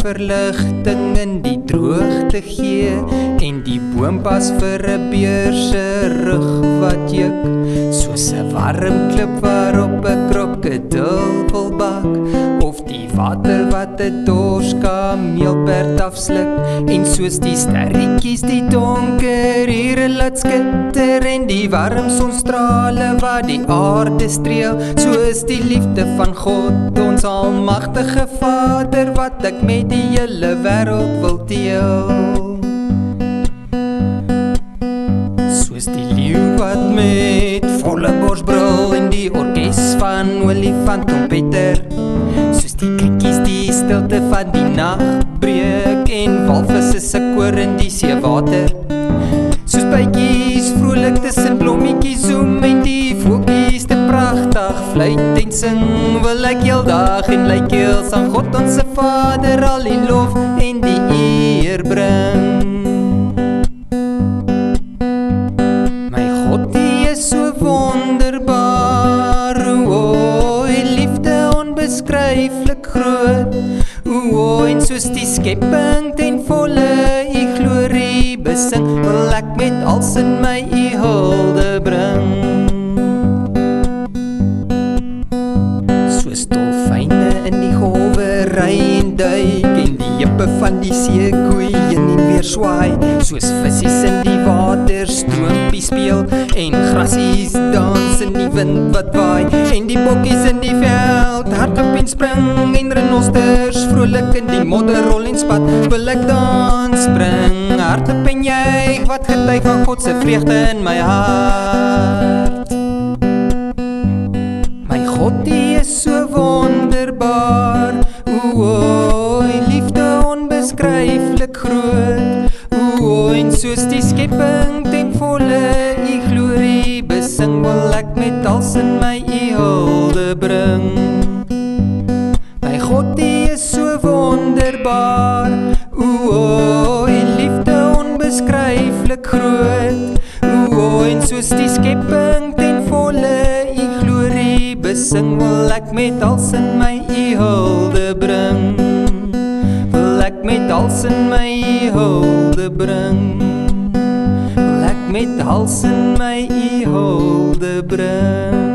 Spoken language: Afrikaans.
verligting in die droogte gee en die boompas vir 'n beer se rug wat juk, soos 'n warm klip waarop 'n krokodil wil bak, of die water wat 'n dorskameel afsluk, en soos die sterretjies die donker ure laat skitter en die warm sonstrale wat die aarde streel, soos die liefde van God, ons almagtige Vader, wat ek met die hele wêreld wil deel. Soos die leeu wat met volle borsbrul en die orkes van olifanttrompeter, soos die krikkies die stilte van die nag breek en walvisse se koor in die seewater, soos bytjies vrolik tussen blommetjies zoem en die voeltjies te pragtig fluit en sing, wil ek heeldag en luidkeels aan God ons Vader al die lof en die eer bring. My God, die is so wonderbaar, o, liefde onbeskryflik groot, o, en soos die skepping ten volle u glorie besing, wil ek met als in my u hulde bring. Soos dolfyne in die golwe ry en duik en die jippe van die seekoei in en weer swaai, soos visies in die water stroompie speel en grasies dans in die wind wat waai en die bokkies in die veld hardloop en spring en renosters vrolik in die modder rol en spat, wil ek dans spring, hardloop en juig wat getuig van God se vreugde in my hart. My God, die is so wonderbaar, o, liefde onbeskryflik groot, o, en soos die skepping ten volle u glorie besing, wil ek met als in my u hulde bring. My God, die is so wonderbaar, o, liefde onbeskryflik groot, o, en soos die skepping ten volle u glorie besing, wil ek met als in my u hulde bring, wil ek met als in my u hulde bring, wil ek met als in my u hulde bring.